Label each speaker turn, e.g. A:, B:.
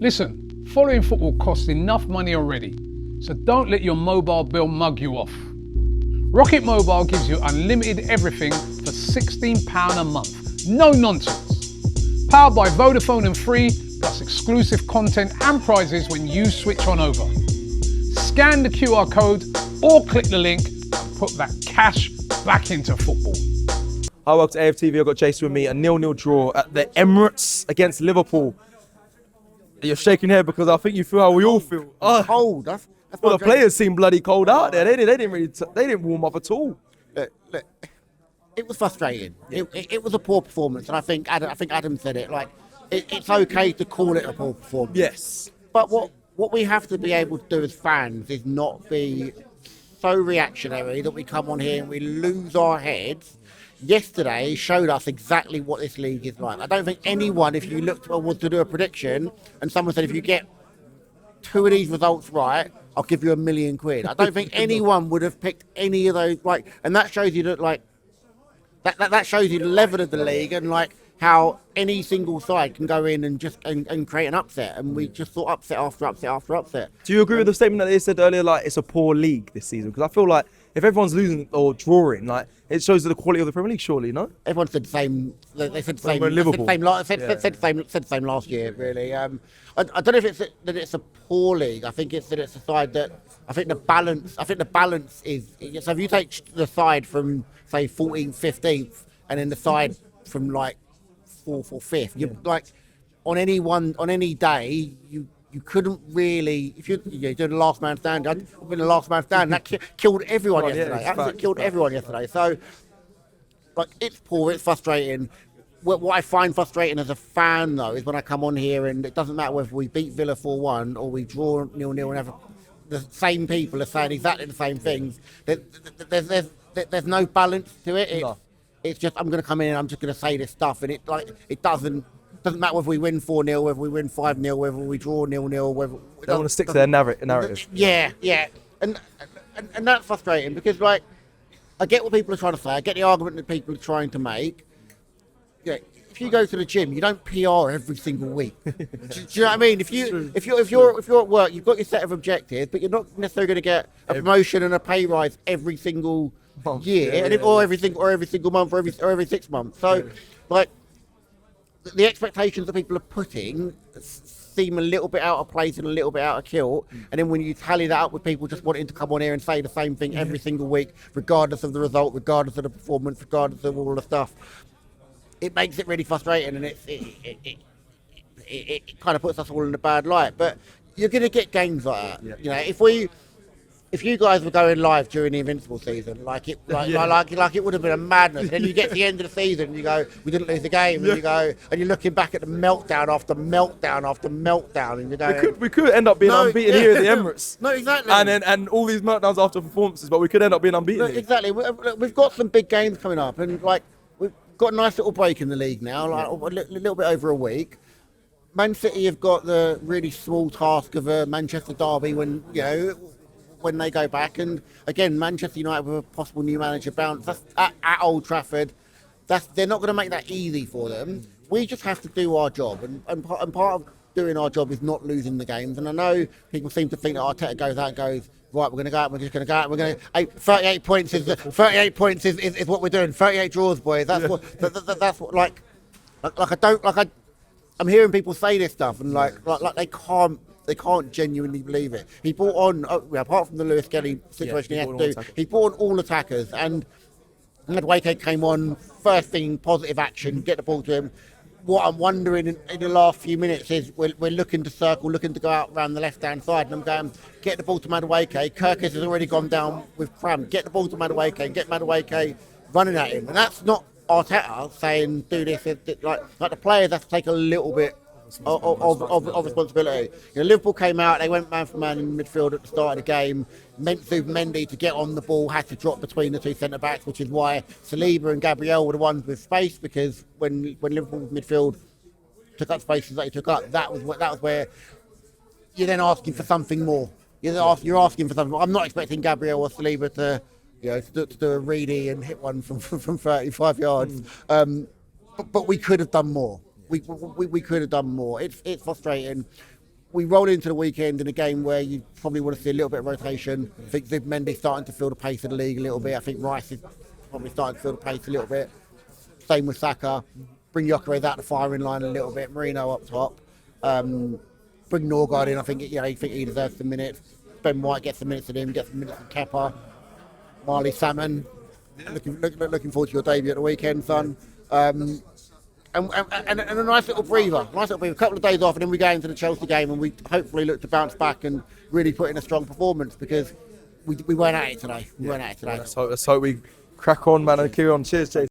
A: Listen, following football costs enough money already, so don't let your mobile bill mug you off. Rocket Mobile gives you unlimited everything for £16 a month. No nonsense. Powered by Vodafone and Free, plus exclusive content and prizes when you switch on over. Scan the QR code or click the link and put that cash back into football.
B: Hi, welcome to AFTV. I've got Jason with me. A 0-0 draw at the Emirates against Liverpool. You're shaking your head because I think you feel how we all feel.
C: Cold. That's
B: well, the players seem bloody cold out there. They didn't warm up at all.
C: Look, it was frustrating. It was a poor performance, and I think Adam said it. Like, it's okay to call it a poor performance.
B: Yes.
C: But what we have to be able to do as fans is not be so reactionary that we come on here and we lose our heads. Yesterday showed us exactly what this league is like. I don't think anyone, if you looked or was to do a prediction, and someone said if you get 2 of these results right, I'll give you £1 million. I don't think anyone would have picked any of those right, and that shows you that that shows you the level of the league and how any single side can go in and just and create an upset, and we just saw upset after upset after upset.
B: Do you agree with the statement that they said earlier, it's a poor league this season? Because I feel like if everyone's losing or drawing, it shows the quality of the Premier League, surely, no?
C: Everyone said the same. They said the same.
B: Liverpool.
C: Said the same last year, really. I don't know if it's that it's a poor league. I think it's that it's a side that I think the balance is. So if you take the side from say 14th, 15th, and then the side from 4th or 5th, you on any day you couldn't really, if you did the last man stand. I'd been the last man stand. That killed everyone yesterday. Absolutely killed everyone yesterday. So, it's poor. It's frustrating. What I find frustrating as a fan, though, is when I come on here and it doesn't matter whether we beat Villa 4-1 or we draw 0-0 and the same people are saying exactly the same things. There's no balance to it. It's just I'm going to come in and I'm just going to say this stuff, and it doesn't matter whether we win 4-0, whether we win 5-0, whether we draw 0-0, whether
B: they want to stick to their narrative.
C: Yeah, and that's frustrating because I get what people are trying to say. I get the argument that people are trying to make. Yeah, if you go to the gym, you don't PR every single week. Do you know what I mean? If you're at work, you've got your set of objectives, but you're not necessarily going to get a promotion and a pay rise every single year, or every single month, or every 6 months. So, the expectations that people are putting seem a little bit out of place and a little bit out of kilt. And then when you tally that up with people just wanting to come on here and say the same thing every single week, regardless of the result, regardless of the performance, regardless of all the stuff, it makes it really frustrating, and it kind of puts us all in a bad light. But you're going to get games like that. You know, if you guys were going live during the Invincible season, it would have been a madness. Then you get to the end of the season and you go, we didn't lose the game, and you go, and you're looking back at the meltdown after meltdown after meltdown, and you go,
B: we could end up being unbeaten here at the Emirates.
C: No, exactly.
B: And all these meltdowns after performances, but we could end up being unbeaten.
C: No, exactly. We've got some big games coming up, and we've got a nice little break in the league now, a little bit over a week. Man City have got the really small task of a Manchester derby when they go back, and again Manchester United with a possible new manager bounce. That's at Old Trafford. They're not going to make that easy for them. We just have to do our job, and part of doing our job is not losing the games. And I know people seem to think that Arteta goes out and goes, right, we're going to go out, we're just going to go out, we're going to 38 points is what we're doing. 38 draws, boys. That's what I'm hearing people say this stuff, and they can't genuinely believe it. He brought on, apart from the Lewis Kelly situation he had to do, he brought on all attackers, and Madueke came on, first thing, positive action, get the ball to him. What I'm wondering in the last few minutes is we're looking to circle, looking to go out around the left-hand side, and I'm going, get the ball to Madueke. Kirkus has already gone down with cramp. Get the ball to Madueke and get Madueke running at him. And that's not Arteta saying do this. Like the players have to take a little bit of responsibility. Liverpool came out, they went man for man in midfield at the start of the game. Mendy to get on the ball had to drop between the two centre backs, which is why Saliba and Gabriel were the ones with space, because when Liverpool's midfield took up spaces that he took up, that was where you're then asking for something more. You're asking for something more. I'm not expecting Gabriel or Saliba to do a reedy and hit one from 35 yards, but we could have done more. We could have done more. It's frustrating. we roll into the weekend in a game where you probably want to see a little bit of rotation. I think Viv Mendy's starting to feel the pace of the league a little bit. I think Rice is probably starting to feel the pace a little bit. Same with Saka. Bring Gyökeres out the firing line a little bit. Marino up top. Bring Norgard in. I think he deserves some minutes. Ben White gets some minutes of him. Gets some minutes from Kepa. Marley Salmon. Looking forward to your debut at the weekend, son. And a nice little breather. A couple of days off, and then we go into the Chelsea game, and we hopefully look to bounce back and really put in a strong performance, because we weren't at it today.
B: Let's hope we crack on, man, and carry on. Cheers, Jason.